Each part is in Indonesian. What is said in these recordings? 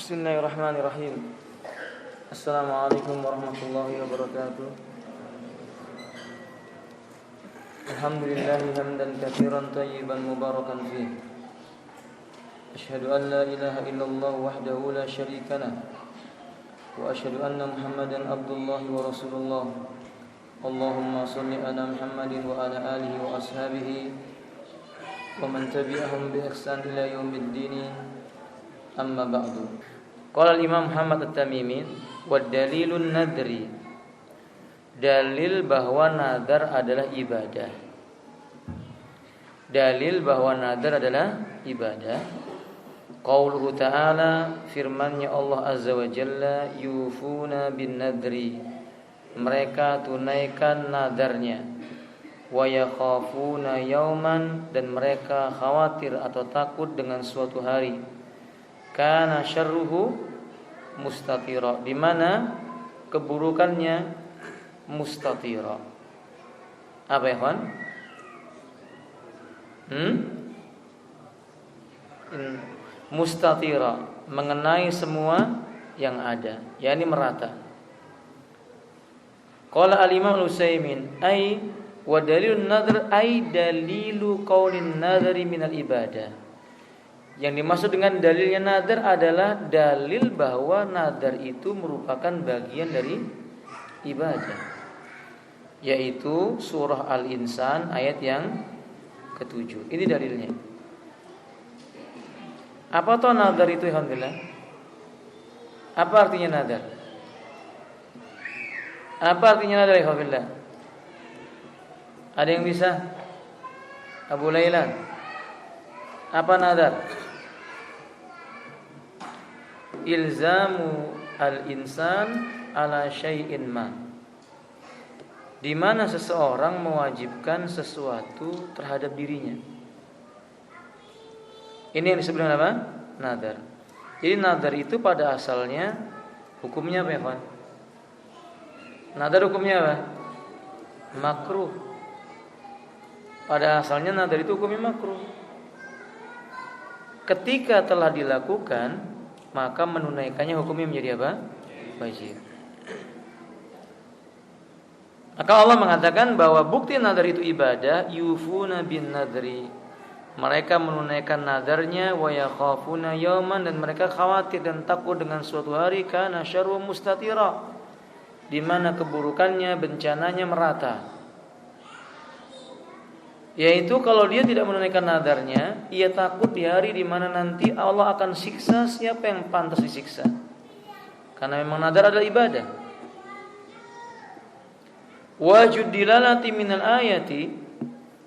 Bismillahirrahmanirrahim. Assalamualaikum warahmatullahi wabarakatuh. Alhamdulillahi hamdan katsiran thayyiban mubarakan fih. Asyhadu an la ilaha illallah wahdahu la syarika lah. Wa asyhadu anna Muhammadan abdullahi wa rasulullah. Allahumma shalli ala Muhammadin wa ala alihi wa ashabihi wa man tabi'ahum bi ihsan ila yaumiddin. Amma ba'du. Qala al-Imam Muhammad At-Tamimi, wa dalilun nadri. Dalil bahwa nadar adalah ibadah. Dalil bahwa nadar adalah ibadah. Qauluhu ta'ala, firman-Nya Allah Azza wa Jalla, yufuna bin nadri. Mereka tunaikan nadarnya. Wa yakhafuna yauman, dan mereka khawatir atau takut dengan suatu hari. Kana syarruhu mustatira, di mana keburukannya mustatira. Apa ya, kawan? Mustatira, mengenai semua yang ada, yakni merata. Qala al-Imam Al-Utsaimin, ai wa dalilun nadhr ai dalilu qaulin nadhri minal ibadah. Yang dimaksud dengan dalilnya nadar adalah dalil bahwa nadar itu merupakan bagian dari ibadah, yaitu surah Al-Insan ayat yang ke-7. Ini dalilnya. Apa toh nadar itu, alhamdulillah? Apa artinya nadar? Apa artinya nadar, alhamdulillah? Ada yang bisa? Abu Laila, apa nadar? Ilzamu al-insan ala syai'in ma, di mana seseorang mewajibkan sesuatu terhadap dirinya. Ini yang disebut dengan apa? Nadar. Jadi nadar itu pada asalnya hukumnya apa ya, Pak? Nadar hukumnya apa? Makruh. Pada asalnya nadar itu hukumnya makruh. Ketika telah dilakukan, maka menunaikannya hukumnya menjadi apa? Wajib. Maka Allah mengatakan bahwa bukti nadar itu ibadah, yufuna bin nadri. Mereka menunaikan nadarnya, wa yakhafuna yauman, dan mereka khawatir dan takut dengan suatu hari, kana syarru mustatira, di mana keburukannya, bencananya merata. Yaitu kalau dia tidak menunaikan nadarnya, ia takut di hari di mana nanti Allah akan siksa siapa yang pantas disiksa. Karena memang nadar adalah ibadah. Wajud dilalati minal ayati,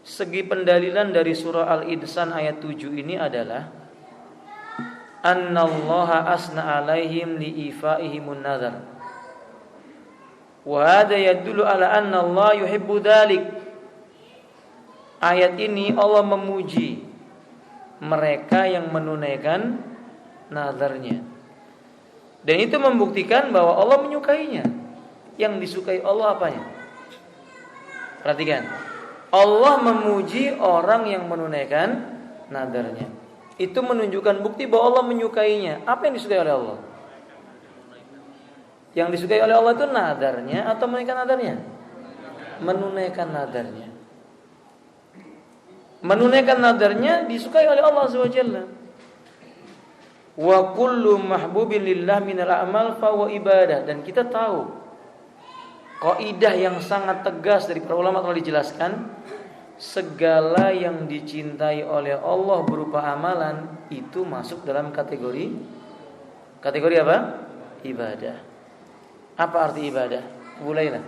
segi pendalilan dari surah Al-Insan ayat 7 ini adalah annallaha asna alaihim liifaihimun nadar. Wa hadha yadullu ala anna Allah yuhibbu dzalik. Ayat ini Allah memuji mereka yang menunaikan nadarnya. Dan itu membuktikan bahwa Allah menyukainya. Yang disukai Allah apanya? Perhatikan. Allah memuji orang yang menunaikan nadarnya. Itu menunjukkan bukti bahwa Allah menyukainya. Apa yang disukai oleh Allah? Yang disukai oleh Allah itu nadarnya atau menunaikan nadarnya? Menunaikan nadarnya. Menunaikan nadarnya disukai oleh Allah SWT. Wa kullu mahbubin lillah minal a'mal fa wa ibadah. Dan kita tahu kaidah yang sangat tegas dari para ulama telah dijelaskan, segala yang dicintai oleh Allah berupa amalan itu masuk dalam kategori apa? Ibadah. Apa arti ibadah? Mulailah.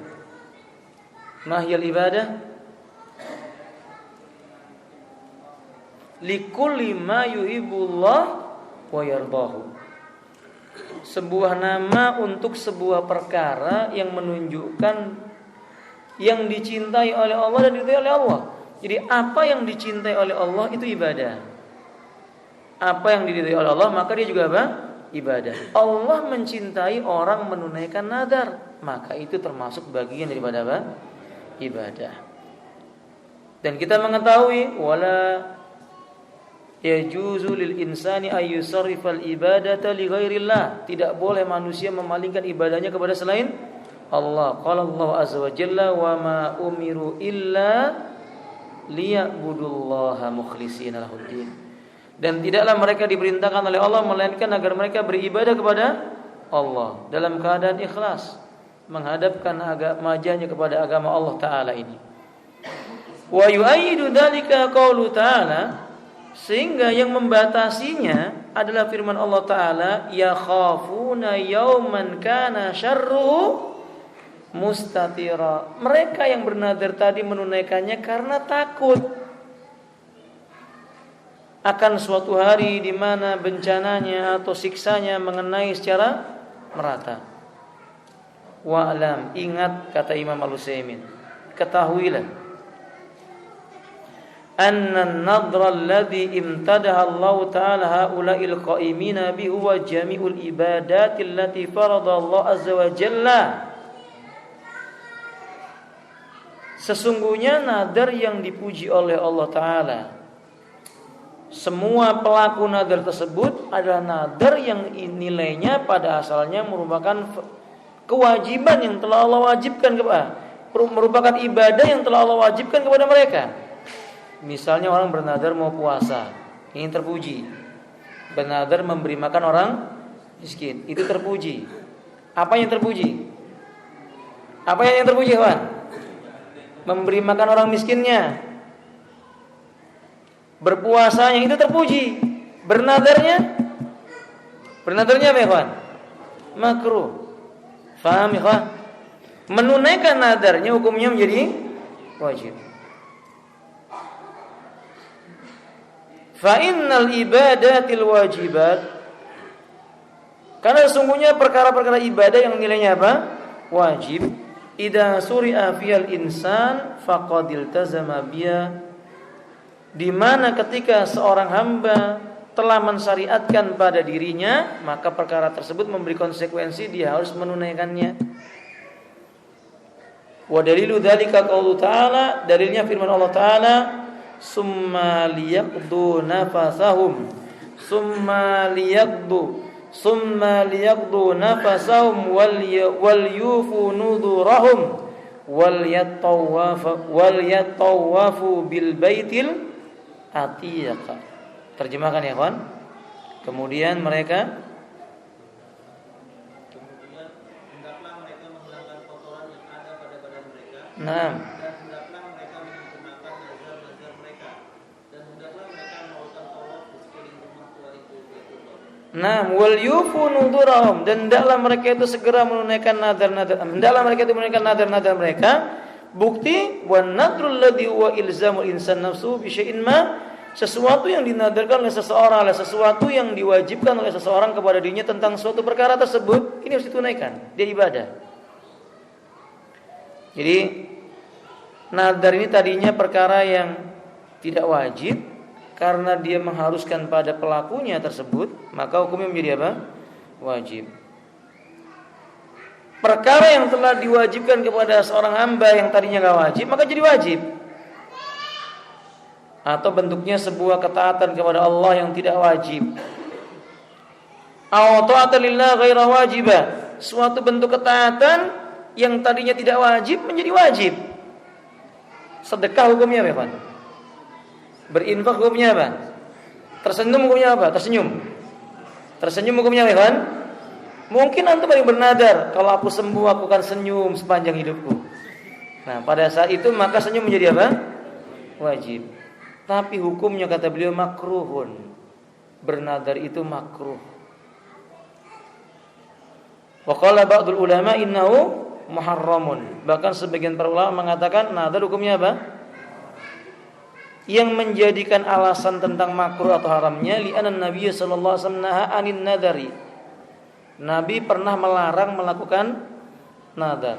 Mahiyal ibadah? Likulli ma yuhibbullah wa yardahu. Sebuah nama untuk sebuah perkara yang menunjukkan yang dicintai oleh Allah dan diridhai oleh Allah. Jadi apa yang dicintai oleh Allah itu ibadah. Apa yang diridhai oleh Allah maka dia juga apa? Ibadah. Allah mencintai orang menunaikan nadar, maka itu termasuk bagian daripada apa? Ibadah. Dan kita mengetahui wala yajuzu lil insani ay yusarrifal ibadata li ghairillah. Tidak boleh manusia memalingkan ibadahnya kepada selain Allah. Qala Allah azza wa jalla wa ma umiru illa liya'budullaha mukhlishina lahuddin. Dan tidaklah mereka diperintahkan oleh Allah melainkan agar mereka beribadah kepada Allah dalam keadaan ikhlas, menghadapkan wajahnya kepada agama Allah Ta'ala ini. Wa yu'ayyidu dzalika qaulu Ta'ala, sehingga yang membatasinya adalah firman Allah Ta'ala, yakhafuna yauman kana syarruhu mustatira. Mereka yang bernazar tadi menunaikannya karena takut akan suatu hari di mana bencananya atau siksanya mengenai secara merata. Wa'lam, ingat kata Imam Al-Utsaimin, ketahuilah anna an-nadra alladhi imtadaha Allah Ta'ala haula'il qa'imina bi huwa jami'ul ibadati allati farada Allah azza wa jalla. Sesungguhnya nadar yang dipuji oleh Allah Ta'ala, semua pelaku nadar tersebut adalah nadar yang nilainya pada asalnya merupakan kewajiban yang telah Allah wajibkan merupakan ibadah yang telah Allah wajibkan kepada mereka. Misalnya orang bernadar mau puasa, ini terpuji. Bernadar memberi makan orang miskin, itu terpuji. Apa yang terpuji? Apa yang terpuji, kawan? Memberi makan orang miskinnya. Berpuasanya itu terpuji. Bernadarnya apa ya, kawan? Makruh. Faham ya, kawan? Menunaikan nadarnya hukumnya menjadi wajib. Fa innal ibadatil wajibat, karena sesungguhnya perkara-perkara ibadah yang nilainya apa? Wajib. Idza suri'a fiyal insan faqad iltazama biya, di mana ketika seorang hamba telah mensyariatkan pada dirinya, maka perkara tersebut memberi konsekuensi, dia harus menunaikannya. Wa dalilu dzalika qaulu ta'ala, dalilnya firman Allah Ta'ala, summa liyaqdu nafasahum wal yufu nudurahum wal yatawafu bil baitil atiq. Terjemahkan ya, kawan. Kemudian hendaklah mereka menghilangkan kotoran yang ada pada badan mereka. Nah, dan hendaklah mereka menyempurnakan nazar-nazar mereka, dan hendaklah mereka melakukan tawaf di sekeliling rumah tua itu. Nah, wal yufu nudurahum, dan hendaklah mereka itu segera menunaikan nazar-nazar. Hendaklah mereka itu menunaikan nazar-nazar mereka. Bukti wan nadrul ladzi huwa ilzamul insan nafsu bi syai'in ma, sesuatu yang dinadarkan oleh seseorang adalah sesuatu yang diwajibkan oleh seseorang kepada dirinya tentang suatu perkara tersebut, ini harus ditunaikan, dia ibadah. Jadi nadar ini tadinya perkara yang tidak wajib, karena dia mengharuskan pada pelakunya tersebut, maka hukumnya menjadi apa? Wajib. Perkara yang telah diwajibkan kepada seorang hamba yang tadinya tidak wajib, maka jadi wajib. Atau bentuknya sebuah ketaatan kepada Allah yang tidak wajib. Aw ta'ata lillah ghaira wajibah, suatu bentuk ketaatan yang tadinya tidak wajib menjadi wajib. Sedekah hukumnya apa, Pak? Berinfak hukumnya apa? Tersenyum hukumnya apa? Tersenyum hukumnya apa, Pak? Mungkin antum yang bernadar, kalau aku sembuh aku akan senyum sepanjang hidupku. Nah, pada saat itu maka senyum menjadi apa? Wajib. Tapi hukumnya kata beliau makruhun. Bernadar itu makruh. Wa qala ba'dul ulama innahu muharramun. Bahkan sebagian para ulama mengatakan nadar hukumnya apa? Yang menjadikan alasan tentang makruh atau haramnya li'anna Nabi sallallahu alaihi wasallam naha anin nadari. Nabi pernah melarang melakukan nadar.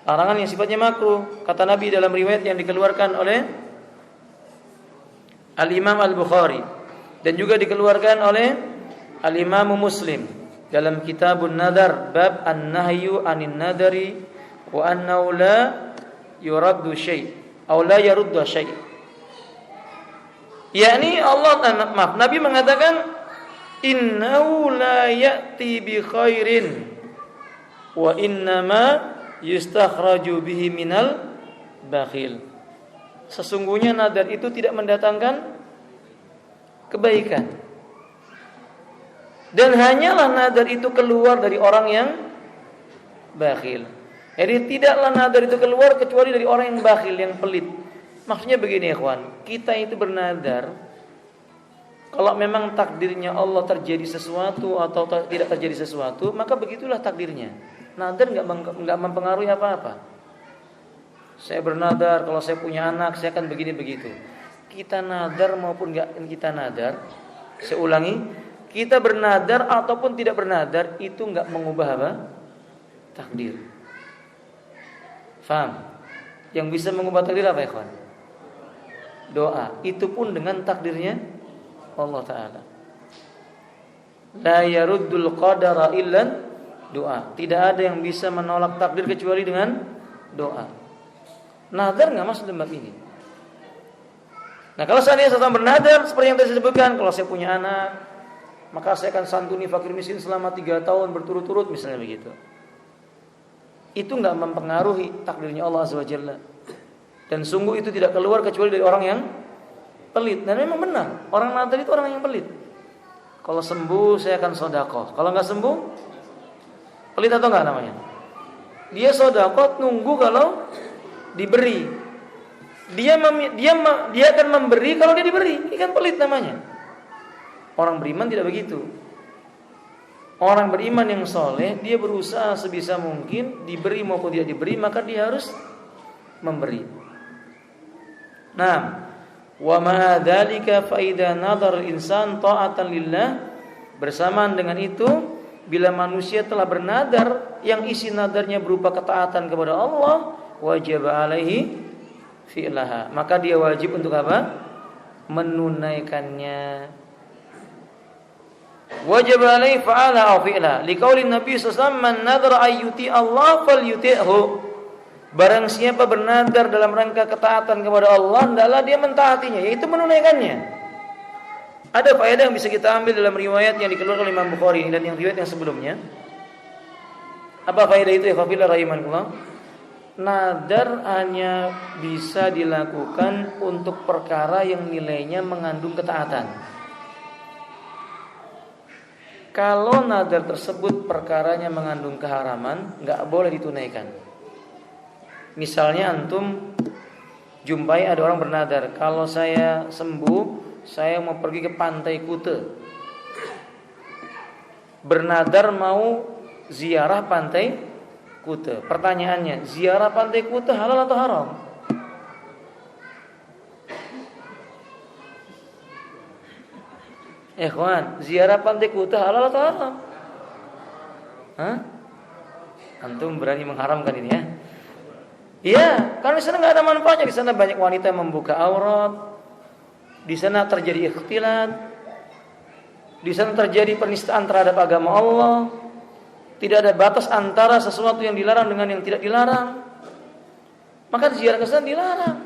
Larangan yang sifatnya makruh. Kata Nabi dalam riwayat yang dikeluarkan oleh Al-Imam Al-Bukhari dan juga dikeluarkan oleh Al-Imam Muslim dalam Kitabun Nadar, bab an-nahyu anin nadari wa annahu la yuraddu syai' aw la yaruddu syai'. Yakni Nabi mengatakan innahu la ya'ti bi khairin wa innama yustakhraju bihi minal bakhil. Sesungguhnya nadar itu tidak mendatangkan kebaikan. Dan hanyalah nadar itu keluar dari orang yang bakhil. Jadi tidaklah nadar itu keluar kecuali dari orang yang bakhil, yang pelit. Maksudnya begini ikhwan, kita itu bernadar kalau memang takdirnya Allah terjadi sesuatu atau tidak terjadi sesuatu, maka begitulah takdirnya. Nadar enggak mempengaruhi apa-apa. Saya bernadar kalau saya punya anak saya akan begini begitu. Kita nadar maupun enggak kita nadar, saya ulangi, kita bernadar ataupun tidak bernadar itu enggak mengubah apa? Takdir. Faham? Yang bisa mengubah takdir apa ikhwan? Doa. Itu pun dengan takdirnya Allah Ta'ala. La yaruddul qadara illa doa. Tidak ada yang bisa menolak takdir kecuali dengan doa. Nadar enggak masuk dalam bab ini. Nah, kalau seandainya seseorang bernadar seperti yang tadi saya sebutkan, kalau saya punya anak, maka saya akan santuni fakir miskin selama 3 tahun berturut-turut misalnya begitu. Itu enggak mempengaruhi takdirnya Allah Azza wa Jalla. Dan sungguh itu tidak keluar kecuali dari orang yang pelit. Dan memang benar, orang nadar itu orang yang pelit. Kalau sembuh saya akan sedekah. Kalau enggak sembuh, pelit atau enggak namanya? Dia sedekah nunggu kalau diberi. Dia akan memberi kalau dia diberi. Ini kan pelit namanya. Orang beriman tidak begitu. Orang beriman yang soleh, dia berusaha sebisa mungkin diberi maupun tidak diberi, maka dia harus memberi. Nah, wa ma dzalika fa idza nadhara al-insan ta'atan lillah, bersamaan dengan itu bila manusia telah bernadar yang isi nadarnya berupa ketaatan kepada Allah, wajib alaihi fi'laha, maka dia wajib untuk apa? Menunaikannya. Wajib alaihi fa'ala aw fi'la. Liqaulin Nabi sallallahu alaihi wasallam man nadhara ayyuti Allah falyuti'hu. Barang siapa bernadar dalam rangka ketaatan kepada Allah, hendaklah dia mentaatinya, yaitu menunaikannya. Ada faedah yang bisa kita ambil dalam riwayat yang dikeluarkan oleh Imam Bukhari dan yang riwayat yang sebelumnya. Apa faedah itu ya Fadillah rahimakumullah? Nadar hanya bisa dilakukan untuk perkara yang nilainya mengandung ketaatan. Kalau nadar tersebut perkaranya mengandung keharaman, enggak boleh ditunaikan. Misalnya antum jumpai ada orang bernadar, kalau saya sembuh, saya mau pergi ke pantai Kute. Bernadar mau ziarah pantai Kute. Pertanyaannya, ziarah pantai Kute halal atau haram? Ikhwan, ziarah pantai Kute halal atau haram? Hah? Antum berani mengharamkan ini ya? Iya, karena di sana nggak ada manfaatnya. Di sana banyak wanita yang membuka aurat. Di sana terjadi ikhtilat. Di sana terjadi penistaan terhadap agama Allah. Tidak ada batas antara sesuatu yang dilarang dengan yang tidak dilarang. Maka ziarah ke sana dilarang.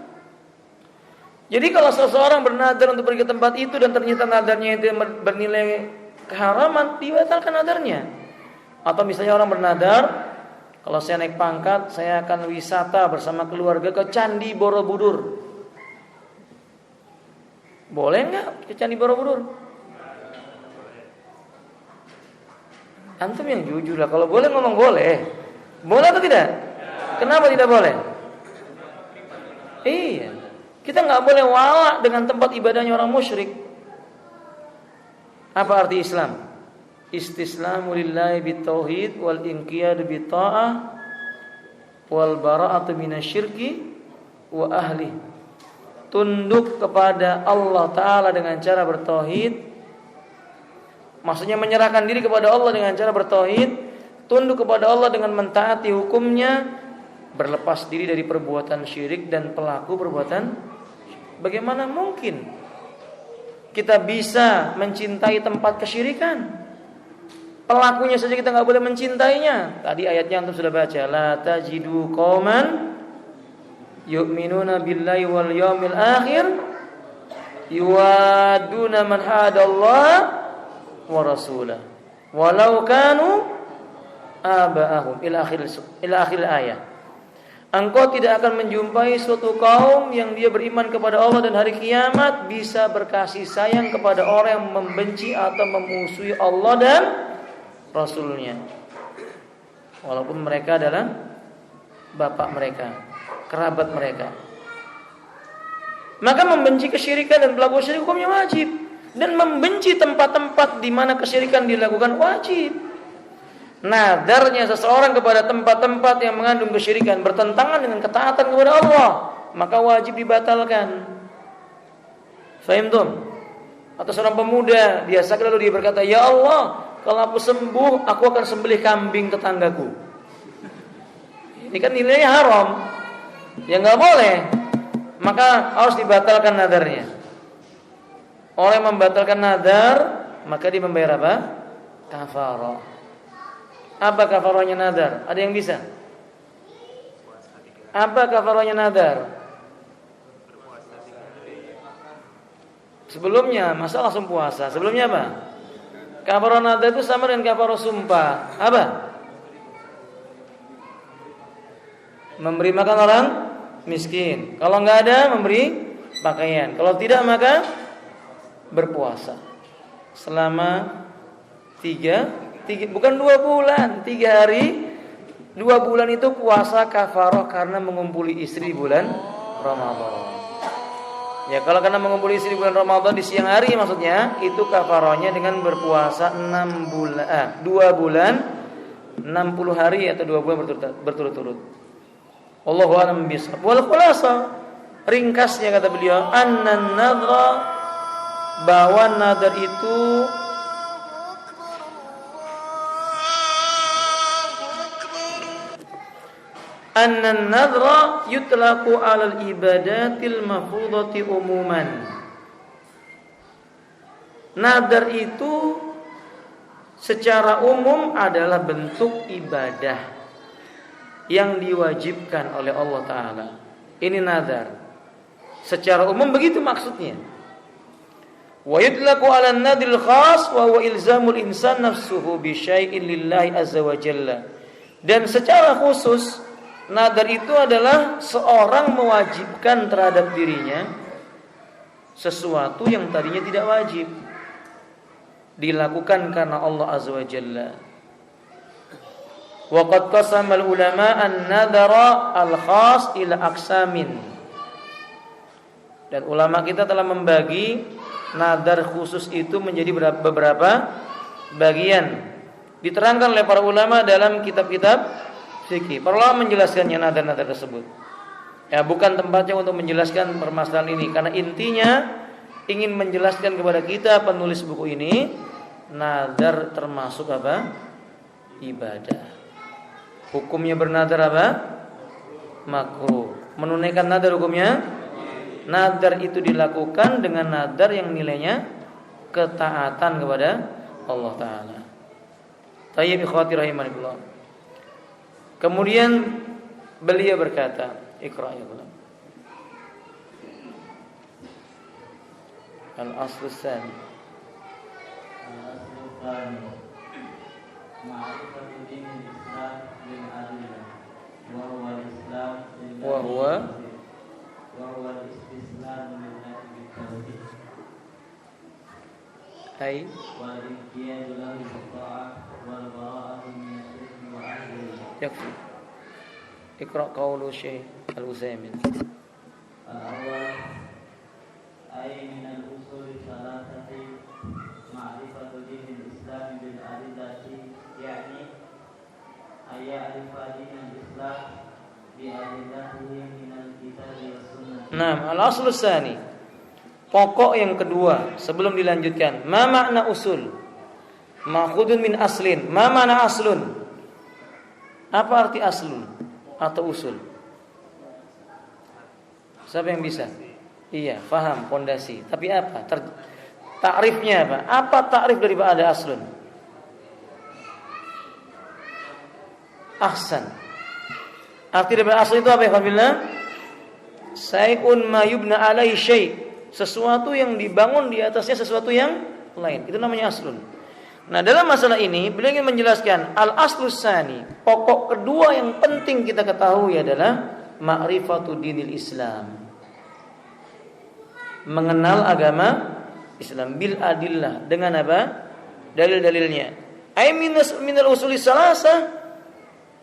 Jadi kalau seseorang bernadar untuk pergi ke tempat itu dan ternyata nadarnya itu bernilai keharaman, dibatalkan nadarnya. Atau misalnya orang bernadar, kalau saya naik pangkat, saya akan wisata bersama keluarga ke Candi Borobudur. Boleh nggak ke Candi Borobudur? Antum yang jujur lah. Kalau boleh ngomong boleh. Boleh atau tidak? Kenapa tidak boleh? Iya, kita nggak boleh walak dengan tempat ibadahnya orang musyrik. Apa arti Islam? Istislamu lillahi bitauhid wal inqiyadu bitta'ah wal bara'atu minasyirki wa ahli. Tunduk kepada Allah Ta'ala dengan cara bertauhid, maksudnya menyerahkan diri kepada Allah dengan cara bertauhid, tunduk kepada Allah dengan mentaati hukumnya, berlepas diri dari perbuatan syirik dan pelaku perbuatan. Bagaimana mungkin kita bisa mencintai tempat kesyirikan? Pelakunya saja kita nggak boleh mencintainya. Tadi ayatnya antum sudah baca, la tajidu qauman yu'minuna billahi wal yawmil akhir yuwaduna man hadallah wa rasulah walau kanu aba'ahum ila akhir ayat. Engkau tidak akan menjumpai suatu kaum yang dia beriman kepada Allah dan hari kiamat bisa berkasih sayang kepada orang yang membenci atau memusuhi Allah dan Rasulnya, walaupun mereka adalah bapak mereka, kerabat mereka. Maka membenci kesyirikan dan pelaku syirik hukumnya wajib, dan membenci tempat-tempat di mana kesyirikan dilakukan wajib. Nadarnya seseorang kepada tempat-tempat yang mengandung kesyirikan bertentangan dengan ketaatan kepada Allah, maka wajib dibatalkan. Fahimtum? Atau seorang pemuda dia sakit lalu dia berkata, "Ya Allah, kalau aku sembuh, aku akan sembelih kambing tetanggaku." Ini kan nilainya haram. Ya enggak boleh. Maka harus dibatalkan nadarnya. Orang yang membatalkan nadar, maka dia membayar apa? Kafarah. Apa kafarahnya nadar? Ada yang bisa? Apa kafarahnya nadar? Sebelumnya, masa langsung puasa? Sebelumnya apa? Kafarah nadar itu sama dengan kafarah sumpah. Apa? Memberi makan orang miskin. Kalau enggak ada, memberi pakaian. Kalau tidak, maka berpuasa selama 3 bukan 2 bulan, 3 hari. 2 bulan itu puasa kafarah karena mengumpuli istri di bulan Ramadan. Ya, kalau karena mengumpuli istri di bulan Ramadan di siang hari maksudnya, itu kafarahnya dengan berpuasa 2 bulan 60 hari atau 2 bulan berturut-turut. Allahu a'lam bishawab. Wal khulasa, ringkasnya kata beliau, annan nadra, bahwa nadar itu annan nadra yutlaqu 'alal ibadatil mafrudati umuman. Nadar itu secara umum adalah bentuk ibadah yang diwajibkan oleh Allah Ta'ala. Ini nadar secara umum, begitu maksudnya. Wa yutlaqu 'alan nadril khas wa huwa ilzamul insan nafsuhu bi syai'in lillahi azza wa jalla. Dan secara khusus nadar itu adalah seorang mewajibkan terhadap dirinya sesuatu yang tadinya tidak wajib, dilakukan karena Allah azza wa jalla. Wa qad qasama al-ulama an-nadara al-khas ila aqsamin. Dan ulama kita telah membagi nadar khusus itu menjadi beberapa bagian. Diterangkan oleh para ulama dalam kitab-kitab fikih. Para ulama menjelaskannya nadar-nadar tersebut. Ya, bukan tempatnya untuk menjelaskan permasalahan ini, karena intinya ingin menjelaskan kepada kita penulis buku ini, nadar termasuk apa? Ibadah. Hukumnya bernadar apa? Makruh. Menunaikan nadar hukumnya? Nadar itu dilakukan dengan nadar yang nilainya ketaatan kepada Allah Ta'ala. Tayyib ikhwati rahimanillah. Kemudian beliau berkata, Iqra ya Allah. Al-aslu tsani. Al-aslu tsani. Ma'rifatul dinil Islam bil adillah. Wa huwa al-Islam wa huwa al-istislam lillahi bit-tauhid. Ai wal inqiyadu lahu bi-ta'ah wal bara'atu min asy-syirki wa ahlihi. Yakfi. Iqra qawlu Syekh Al-Utsaimin. Al-awwal ay min al-usul thalathati ma'rifatu dinil Islam bil adillati, yani ay ya'rifa dinal Islam bi adillatihi min al-kitab was sunnah. Naam, al-aslu tsani. Pokok yang kedua sebelum dilanjutkan, ma makna usul? Ma'khudun min aslin. Ma makna aslun? Apa arti aslun atau usul? Siapa yang bisa? Iya, paham, pondasi. Tapi apa? Takrifnya apa? Apa takrif daripada aslun? Ahsan. Arti daripada aslun itu apa ya? Alhamdulillah. Sayun ma yubna alaihi syai'. sesuatu yang dibangun di atasnya sesuatu yang lain. Itu namanya aslun. Nah, dalam masalah ini beliau ingin menjelaskan al-aslus tsani, pokok kedua yang penting kita ketahui adalah ma'rifatu dinil Islam. Mengenal agama Islam bil adillah, dengan apa? Dalil-dalilnya. Ai minal usuli salasah,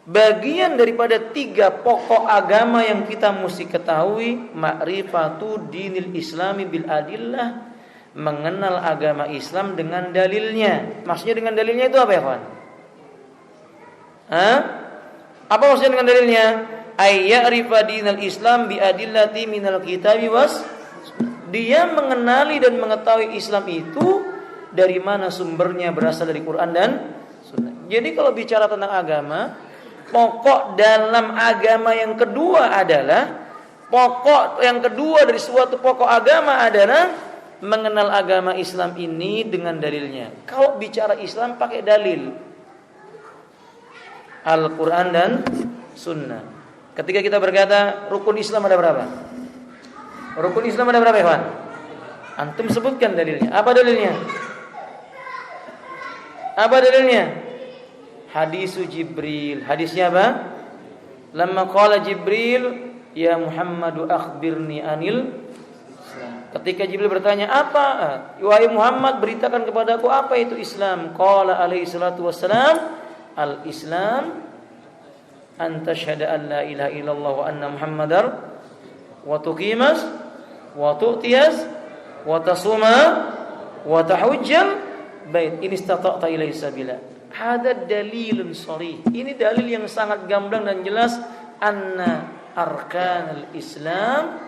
bagian daripada 3 pokok agama yang kita mesti ketahui, ma'rifatu dinil Islami bil adillah, mengenal agama Islam dengan dalilnya. Maksudnya dengan dalilnya itu apa ya, kawan? Apa maksudnya dengan dalilnya? Ay ya'rifa dinal Islam bi adillati minal kitabi was. Dia mengenali dan mengetahui Islam itu dari mana sumbernya, berasal dari Quran dan Sunnah. Jadi kalau bicara tentang agama, pokok dalam agama yang kedua adalah, pokok yang kedua dari suatu pokok agama adalah mengenal agama Islam ini dengan dalilnya. Kalau bicara Islam pakai dalil Al-Quran dan Sunnah. Ketika kita berkata rukun Islam ada berapa? Rukun Islam ada berapa, kawan? Antum sebutkan dalilnya. Apa dalilnya? Apa dalilnya? Hadisu Jibril. Hadisnya apa? Lamma qala Jibril, ya Muhammadu akhbirni anil Islam. Ketika Jibril bertanya, apa? Wahai Muhammad, beritakan kepadaku apa itu Islam. Qala alaihi salatu wassalam, al-Islam anta syahada an la ilaha illallah wa anna Muhammadar wa tuqimas wa tu'tiyas wa tasuma wa tahujjal bait in istata'ta ilaihi sabila. Hada dalilun sharih. Ini dalil yang sangat gamblang dan jelas, anna arkanul Islam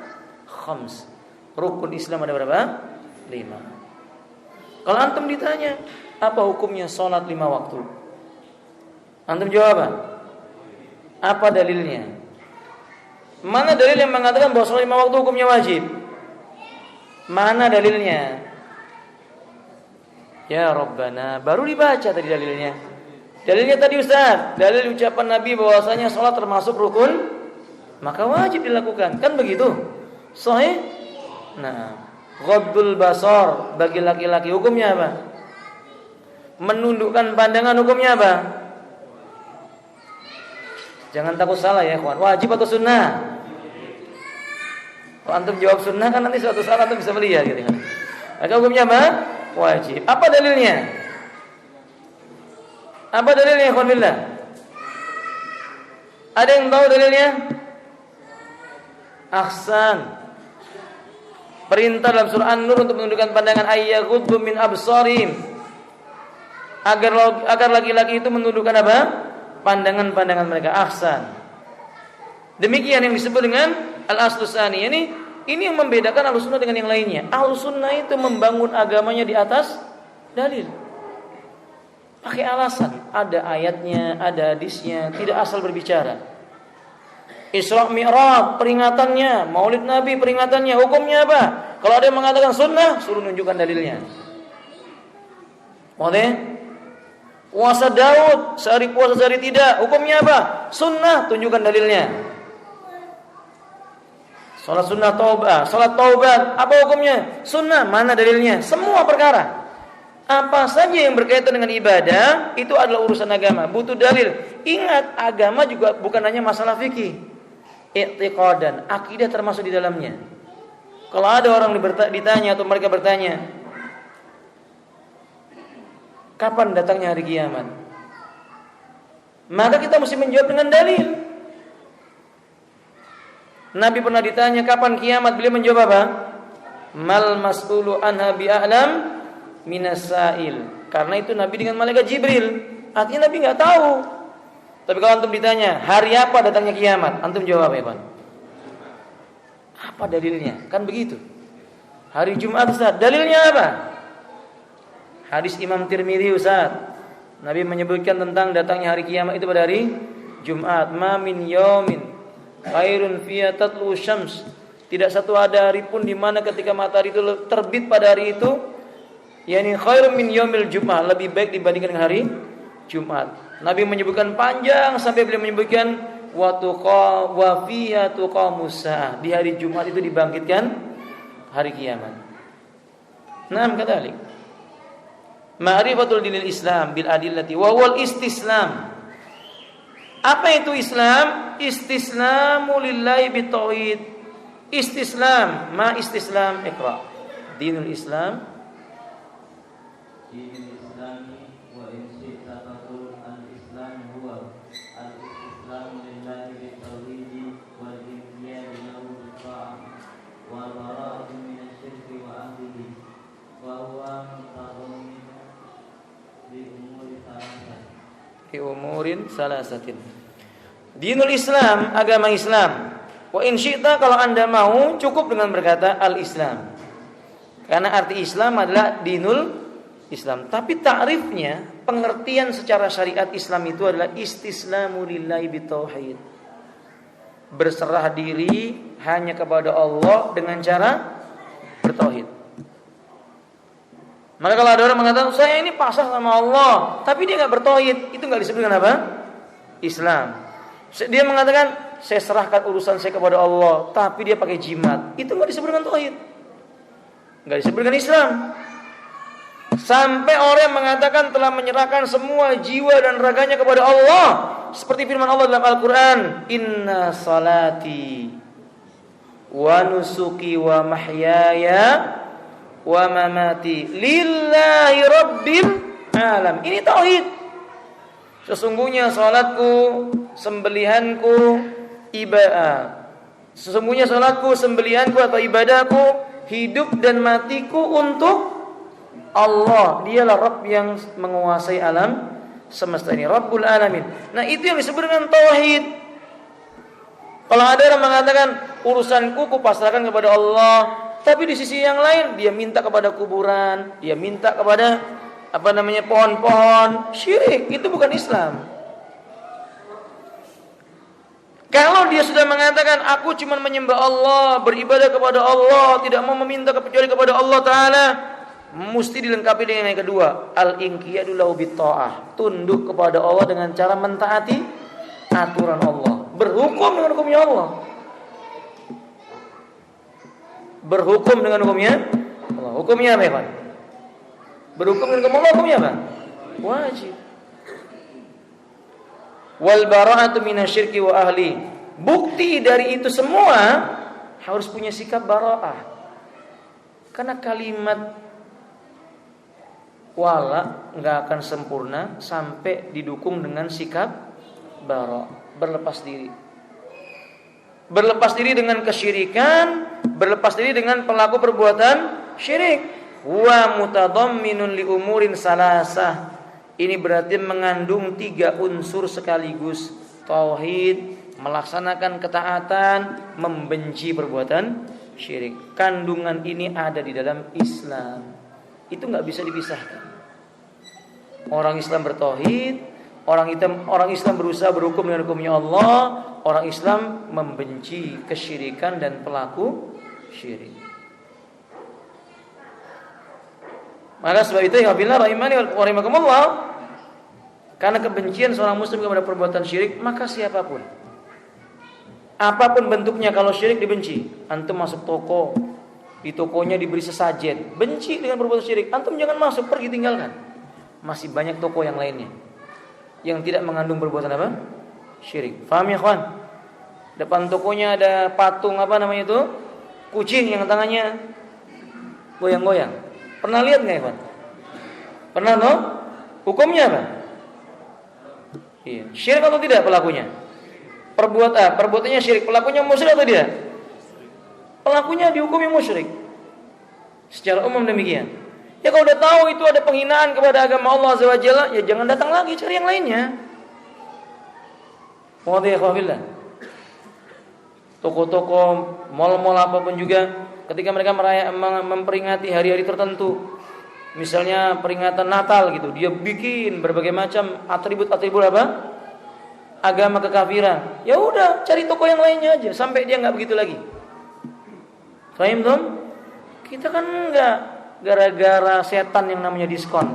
khams. Rukun Islam ada berapa? 5. Kalau antum ditanya, apa hukumnya salat 5 waktu? Antum jawab apa? Apa dalilnya? Mana dalil yang mengatakan bahwa salat 5 waktu hukumnya wajib? Mana dalilnya? Ya Rabbana, baru dibaca tadi dalilnya. Dalilnya tadi Ustaz, dalil ucapan Nabi bahwasanya salat termasuk rukun, maka wajib dilakukan. Kan begitu? Sahih? Nah, ghaddul basar bagi laki-laki hukumnya apa? Menundukkan pandangan hukumnya apa? Jangan takut salah ya, kawan. Wajib atau sunnah? Kalau antum jawab sunnah kan nanti suatu saat antum bisa melihat gitu kan. Maka hukumnya apa? Wajib. Apa dalilnya? Apa dalilnya, kawan billah? Ada yang tahu dalilnya? Ahsan. Perintah dalam surah An-Nur untuk menundukkan pandangan, ayyaghuddu min absarihim. Agar laki-laki itu menundukkan apa? Pandangan-pandangan mereka. Ahsan. Demikian yang disebut dengan al-aslus tsani. Ini yang membedakan Ahlussunnah dengan yang lainnya. Ahlussunnah itu membangun agamanya di atas dalil. Pakai alasan, ada ayatnya, ada hadisnya, tidak asal berbicara. Isra Mi'raj peringatannya, Maulid Nabi peringatannya, hukumnya apa? Kalau ada yang mengatakan sunnah, suruh nunjukkan dalilnya. Oke? Puasa Daud, sehari puasa sehari tidak, hukumnya apa? Sunnah, tunjukkan dalilnya. Salat sunnah taubah, salat taubat, apa hukumnya? Sunnah, mana dalilnya? Semua perkara. Apa saja yang berkaitan dengan ibadah itu adalah urusan agama, butuh dalil. Ingat, agama juga bukan hanya masalah fikih. I'tiqadan, akidah termasuk di dalamnya. Kalau ada orang ditanya atau mereka bertanya, kapan datangnya hari kiamat? Maka kita mesti menjawab dengan dalil. Nabi pernah ditanya kapan kiamat, beliau menjawab apa? Mal mas'ulu anha bi'alam minas sa'il. Karena itu Nabi dengan malaikat Jibril. Artinya Nabi enggak tahu. Tapi kalau antum ditanya, hari apa datangnya kiamat? Antum jawab apa, Pak? Apa dalilnya? Kan begitu. Hari Jumat, Ustaz. Dalilnya apa? Hadis Imam Tirmidzi, Ustaz. Nabi menyebutkan tentang datangnya hari kiamat itu pada hari Jumat. Ma min yaumin khairun fiya tatlu syams. Tidak satu ada hari pun di mana ketika matahari itu terbit pada hari itu, yakni khairun min yaumil Jumat, lebih baik dibandingkan dengan hari Jumat. Nabi menyebutkan panjang sampai beliau menyebutkan wa fiya tuqamus saah. Di hari Jumat itu dibangkitkan hari kiamat. Naam kadzalik. Ma'rifatul dinil Islam bil adillati wa huwal istislam. Apa itu Islam? Istislamu lillahi bitauhid. Istislam, ma istislam iqra. Dinul Islam dinul Islami wa in syi'ta taqul al-Islam huwa al-istislamu lillahi bitauhid wal inqiyadu lahu bi-ta'ah wal bara'atu min asy-syirki wa ahlihi wa huwa mutadammin fi umurin salasatin. Dinul Islam, agama Islam. Wa in syi'ta, kalau Anda mau cukup dengan berkata al-Islam. Karena arti Islam adalah dinul Islam. Tapi ta'rifnya, pengertian secara syariat Islam itu adalah istislamu lillahi bitauhid. Berserah diri hanya kepada Allah dengan cara bertauhid. Maka kalau ada orang mengatakan saya ini pasrah sama Allah, tapi dia nggak bertauhid, itu nggak disebut dengan apa? Islam. Dia mengatakan saya serahkan urusan saya kepada Allah, tapi dia pakai jimat, itu nggak disebut dengan tauhid, nggak disebut dengan Islam. Sampai orang yang mengatakan telah menyerahkan semua jiwa dan raganya kepada Allah, seperti firman Allah dalam Al-Quran, Inna salati wa nusuki wa mahyaya wa mamati lillahi rabbil alam. Ini tauhid. Sesungguhnya salatku, sembelihanku, sesungguhnya salatku, sembelihanku atau ibadahku, hidup dan matiku untuk Allah. Dialah Rabb yang menguasai alam semesta ini, Rabbul alamin. Nah, itu yang disebut dengan tauhid. Kalau ada yang mengatakan urusanku kupasrahkan kepada Allah, tapi di sisi yang lain dia minta kepada kuburan, dia minta kepada pohon-pohon, syirik, itu bukan Islam. Kalau dia sudah mengatakan aku cuma menyembah Allah, beribadah kepada Allah, tidak mau meminta kecuali kepada Allah Ta'ala, mesti dilengkapi dengan yang kedua, al-inqiyadu lahu bit-ta'ah, tunduk kepada Allah dengan cara mentaati aturan Allah, berhukum dengan hukumnya Allah. Berhukum dengan hukumnya Allah. Hukumnya apa, Pak? Berhukum dengan hukum Allah, hukumnya apa? Wajib. Wal bara'atu minasyirki wa ahli. Bukti dari itu semua harus punya sikap bara'ah. Karena kalimat wala enggak akan sempurna sampai didukung dengan sikap bara'ah, berlepas diri. Berlepas diri dengan kesyirikan, berlepas diri dengan pelaku perbuatan syirik. Wa mutadamminun li umurin salasah. Ini berarti mengandung 3 unsur sekaligus. Tauhid, melaksanakan ketaatan, membenci perbuatan syirik. Kandungan ini ada di dalam Islam. Itu enggak bisa dipisahkan. Orang Islam bertauhid, orang Islam berusaha berhukum dengan hukumnya Allah, orang Islam membenci kesyirikan dan pelaku syirik. Maka sebab itu ya billah rahimani wa rahimakumullah, karena kebencian seorang muslim kepada perbuatan syirik, maka siapapun, apapun bentuknya, kalau syirik dibenci. Antum masuk toko, di tokonya diberi sesajen, benci dengan perbuatan syirik, antum jangan masuk, pergi, tinggalkan. Masih banyak toko yang lainnya yang tidak mengandung perbuatan apa? Syirik. Faham ya kawan? Depan tokonya ada patung kucing yang tangannya goyang-goyang. Pernah lihat nggak, Ivan? Pernah, no? Hukumnya apa? Iya. Syirik atau tidak pelakunya? Perbuatannya syirik. Pelakunya musyrik atau tidak? Pelakunya dihukumi musyrik. Secara umum demikian. Ya kalau udah tahu itu ada penghinaan kepada agama Allah Azza wa Jalla, ya jangan datang lagi, cari yang lainnya. Wadhi'akhillah. Toko-toko, mal-mal apapun juga, ketika mereka memperingati hari-hari tertentu, misalnya peringatan Natal gitu, dia bikin berbagai macam atribut-atribut apa? Agama kekafiran. Ya udah, cari toko yang lainnya aja sampai dia enggak begitu lagi. Fahim dong? Kita kan enggak gara-gara setan yang namanya diskon.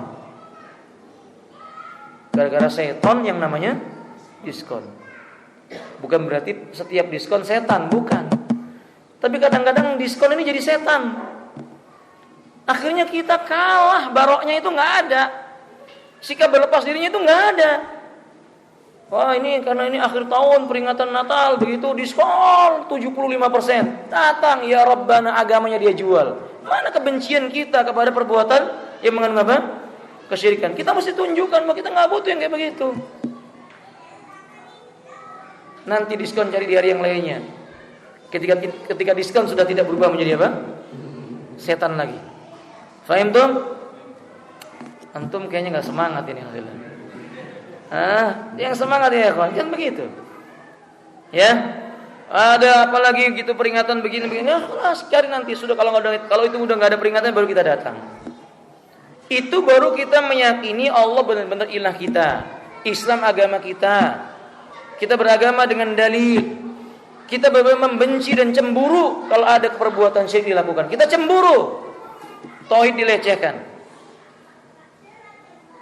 Gara-gara setan yang namanya diskon. Bukan berarti setiap diskon setan, bukan. Tapi kadang-kadang diskon ini jadi setan. Akhirnya kita kalah, baroknya itu nggak ada. Sikap berlepas dirinya itu nggak ada. Wah ini karena ini akhir tahun peringatan Natal, begitu diskon 75%. Datang ya Rabbana, agamanya dia jual. Mana kebencian kita kepada perbuatan yang mengandung apa? Kesyirikan. Kita mesti tunjukkan bahwa kita nggak butuh yang kayak begitu. Nanti diskon cari di hari yang lainnya. Ketika diskon sudah tidak berubah menjadi apa? Setan lagi. Fahim tuh? Antum kayaknya nggak semangat ini alhamdulillah. Yang semangat ya kawan, kan begitu. Ya, ada apalagi gitu peringatan begini-begini. Kelas cari nanti sudah kalau itu udah nggak ada peringatan baru kita datang. Itu baru kita meyakini Allah benar-benar ilah kita, Islam agama kita. Kita beragama dengan dalil. Kita benar-benar membenci dan cemburu kalau ada perbuatan syirik dilakukan. Kita cemburu. Tauhid dilecehkan.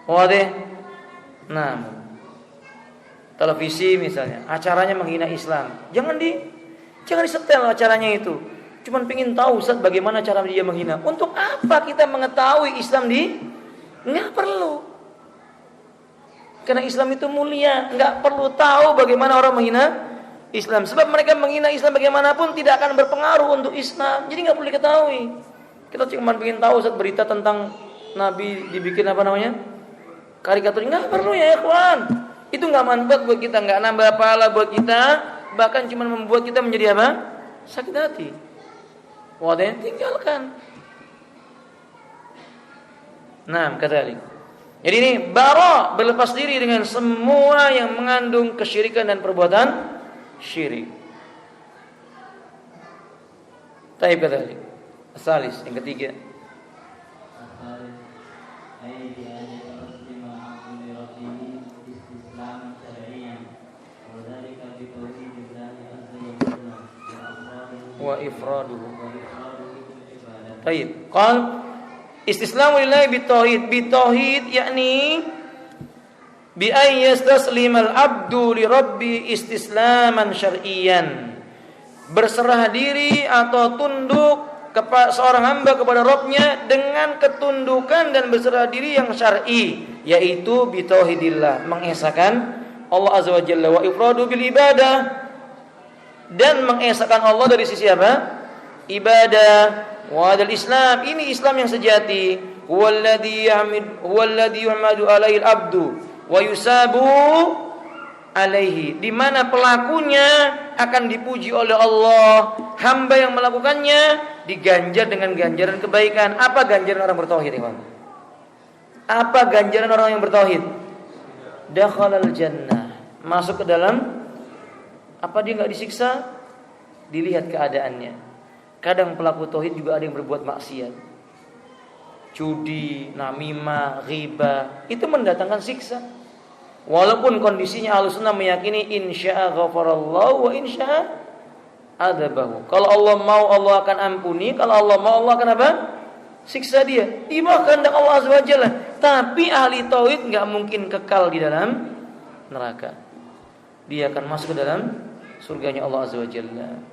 Wadah. Nah, televisi misalnya, acaranya menghina Islam. Jangan disetel acaranya itu. Cuman pengen tahu Ustaz bagaimana cara dia menghina. Untuk apa kita mengetahui Islam Nggak perlu. Karena Islam itu mulia, nggak perlu tahu bagaimana orang menghina Islam. Sebab mereka menghina Islam bagaimanapun tidak akan berpengaruh untuk Islam. Jadi nggak perlu diketahui. Kita cuma pengen tahu Ustaz berita tentang Nabi dibikin apa namanya? Karikatur. Nggak perlu ya ikhwan. Itu nggak manfaat buat kita, nggak nambah pahala buat kita, bahkan cuma membuat kita menjadi apa? Sakit hati. Wadah tinggalkan. Nah, kata jadi ini bara berlepas diri dengan semua yang mengandung kesyirikan dan perbuatan syirik. Taib kata Asalis yang ketiga. Wa ifraduhu. Baik. Qal istislamu lillahi bitauhid yakni bi ay yastaslimal abdu li rabbi istislaman syar'iyyan. Berserah diri atau tunduk kepada seorang hamba kepada Rabbnya dengan ketundukan dan berserah diri yang syar'i, yaitu bitauhidillah, mengesahkan Allah azza wa jalla, wa ifradu bil ibadah, dan mengesahkan Allah dari sisi apa? Ibadah. Wa dal Islam, ini Islam yang sejati. Huwallazi yuhmadu alaihi al-abdu wa yusabu alaihi, di mana pelakunya akan dipuji oleh Allah, hamba yang melakukannya diganjar dengan ganjaran kebaikan. Apa ganjaran orang bertauhid, ikhwan? Apa ganjaran orang yang bertauhid? Dakhalal jannah, masuk ke dalam. Apa dia enggak disiksa? Dilihat keadaannya. Kadang pelaku tauhid juga ada yang berbuat maksiat. Judi, namimah, ghibah, itu mendatangkan siksa. Walaupun kondisinya Ahlussunnah meyakini insya'a ghafarallahu wa insya'a adzabahu. Kalau Allah mau Allah akan ampuni, kalau Allah mau Allah akan apa? Siksa dia. Ibah kehendak Allah azza wa jalla. Tapi ahli tauhid enggak mungkin kekal di dalam neraka. Dia akan masuk ke dalam surganya Allah azza wa jalla.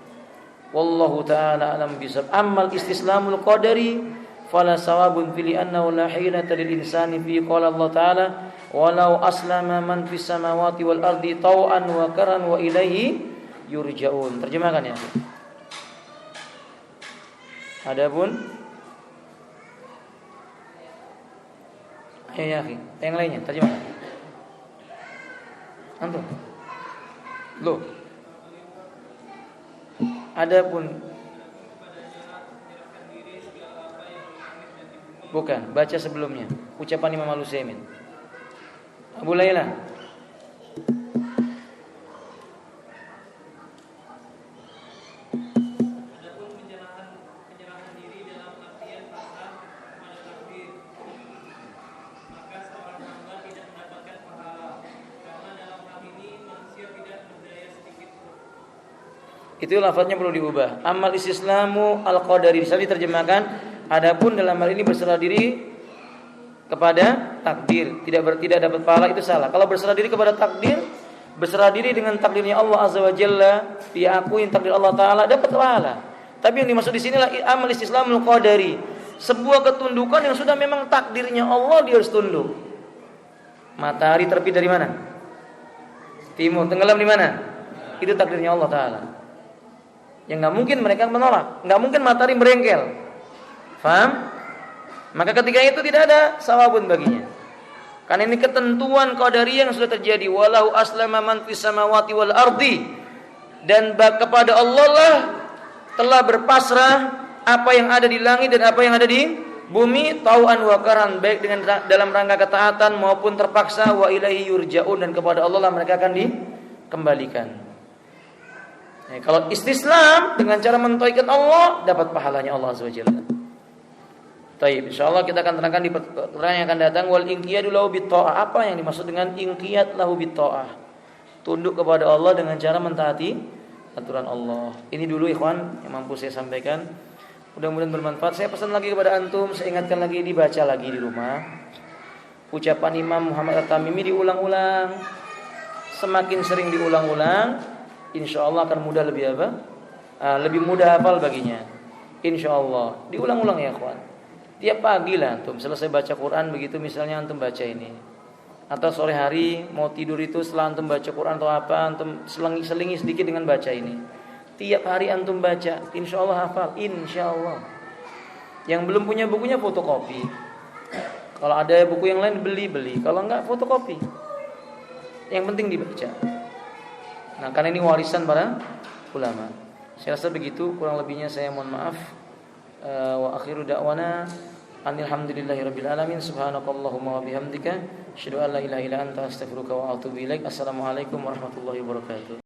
Wallahu ta'ala alam bisab. Ammal istislamul qadari fala sawabun fi annahu la hilata lil insani fi qala Allah ta'ala walau aslama man fis samawati wal ardi taw'an wa karan wa ilaihi yurja'un. Terjemahkan ya. Adapun ayo ya akhi, yang lainnya terjemahkan. Antum. Loh. Adapun bukan, baca sebelumnya ucapan Imam Al-Utsaimin. Abu Layla. Itu lafadznya perlu diubah. Amal istislamu al-qadari, bisa diterjemahkan adapun dalam hal ini berserah diri kepada takdir, tidak dapat pahala, itu salah. Kalau berserah diri kepada takdir, berserah diri dengan takdirnya Allah azza wa jalla, diakui takdir Allah taala, dapat pahala. Tapi yang dimaksud di sinilah amal istislamul qadari, Sebuah ketundukan yang sudah memang takdirnya Allah, dia harus tunduk. Matahari terbit dari mana? Timur. Tenggelam di mana? Itu takdirnya Allah Ta'ala. Yang nggak mungkin mereka menolak. Nggak mungkin matahari merengkel. Faham? Maka ketika itu tidak ada sawabun baginya. Karena ini ketentuan qadariyah yang sudah terjadi. Walau aslama man fis samawati wal ardi. Dan kepada Allah lah telah berpasrah apa yang ada di langit dan apa yang ada di bumi, tau'an wa karan, baik dengan dalam rangka ketaatan maupun terpaksa, wa ilaihi yurja'un, dan kepada Allah lah mereka akan dikembalikan. Kalau istislam dengan cara mentauhidkan Allah, dapat pahalanya Allah SWT. Taib, insyaallah kita akan terangkan di pertanyaan yang akan datang. Wal inqiyadu lahu bitta'ah. Apa yang dimaksud dengan inqiyad lahu bitta'ah? Tunduk kepada Allah dengan cara mentaati aturan Allah. Ini dulu ikhwan yang mampu saya sampaikan. Mudah-mudahan bermanfaat. Saya pesan lagi kepada antum, saya ingatkan lagi, dibaca lagi di rumah. Ucapan Imam Muhammad At-Tamimi diulang-ulang. Semakin sering diulang-ulang, insyaallah akan mudah lebih apa? Lebih mudah hafal baginya. Insyaallah. Diulang-ulang ya ikhwan. Tiap pagi lah antum selesai baca Quran begitu, misalnya antum baca ini. Atau sore hari mau tidur itu setelah antum baca Quran atau apa, antum selingi sedikit dengan baca ini. Tiap hari antum baca, insyaallah hafal, insyaallah. Yang belum punya bukunya fotokopi. Kalau ada buku yang lain beli. Kalau enggak fotokopi. Yang penting dibaca. Nah, karena ini warisan para ulama. Saya rasa begitu, kurang lebihnya saya mohon maaf. Wa akhiru da'wana alhamdulillahirabbil alamin. Subhanakallahumma wa bihamdika asyhadu an la ilaha illa anta astaghfiruka wa atubu ilaik. Assalamualaikum warahmatullahi wabarakatuh.